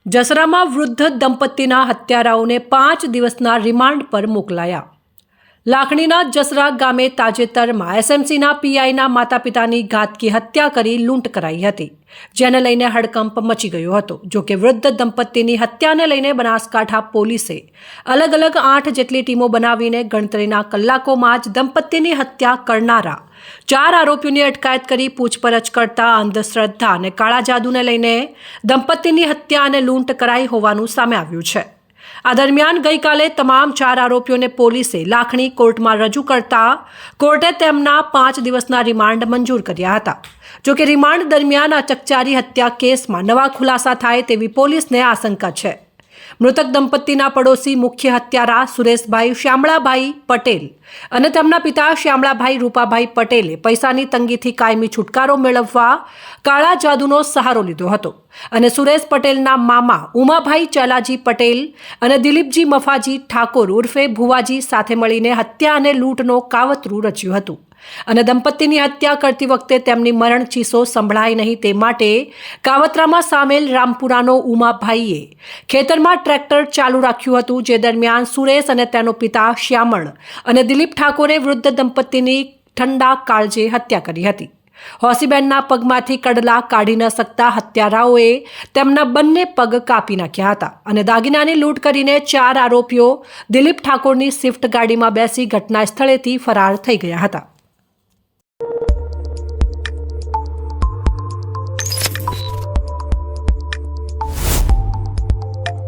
જસરામાં વૃદ્ધ દંપતીના હત્યારાઓને 5 દિવસના રિમાન્ડ પર મોકલાયા. લાખણીના જસરા ગામે તાજેતરમાં એસએમસીના પીઆઈના માતા પિતાની ઘાતકી હત્યા કરી લૂંટ કરાઈ હતી, જેને લઈને હડકંપ મચી ગયો હતો. જોકે વૃદ્ધ દંપતીની હત્યાને લઈને બનાસકાંઠા પોલીસે અલગ અલગ 8 જેટલી ટીમો બનાવીને ગણતરીના કલાકોમાં જ દંપતીની હત્યા કરનારા 4 આરોપીઓની અટકાયત કરી પૂછપરછ કરતા અંધશ્રદ્ધા અને કાળા જાદુને લઈને દંપતીની હત્યા અને લૂંટ કરાઈ હોવાનું સામે આવ્યું છે. આ દરમિયાન ગઈકાલે તમામ 4 આરોપીઓને પોલીસે લાખણી કોર્ટમાં રજૂ કરતા કોર્ટે તેમના 5 દિવસના રિમાન્ડ મંજૂર કર્યા હતા. જોકે રિમાન્ડ દરમિયાન આ ચકચારી હત્યા કેસમાં નવા ખુલાસા થાય તેવી પોલીસને આશંકા છે. મૃતક દંપતીના પડોશી મુખ્ય હત્યારા સુરેશભાઈ શ્યામળાભાઈ પટેલ અને તેમના પિતા શ્યામળાભાઈ રૂપાભાઈ પટેલે પૈસાની તંગીથી કાયમી છુટકારો મેળવવા કાળા જાદુનો સહારો લીધો હતો અને સુરેશ પટેલના મામા ઉમાભાઈ ચાલાજી પટેલ અને દિલીપજી મફાજી ઠાકોર ઉર્ફે ભુવાજી સાથે મળીને હત્યા અને લૂંટનો કાવતરું રચ્યું હતું અને દંપતીની હત્યા કરતી વખતે તેમની મરણ ચીસો સંભળાય નહીં તે માટે કાવતરામાં સામેલ રામપુરાનો ઉમાભાઈએ ખેતરમાં ટ્રેક્ટર ચાલુ રાખ્યું હતું, જે દરમિયાન સુરેશ અને તેનો પિતા શ્યામળ અને દિલીપ ઠાકોરે વૃદ્ધ દંપતીની ઠંડા કાળજે હત્યા કરી હતી. હોસીબેનના પગમાંથી કડલા કાઢી ન શકતા હત્યારાઓએ તેમના બંને પગ કાપી નાખ્યા હતા અને દાગીનાની લૂંટ કરીને 4 આરોપીઓ દિલીપ ઠાકોરની સ્વિફ્ટ ગાડીમાં બેસી ઘટના સ્થળેથી ફરાર થઈ ગયા હતા.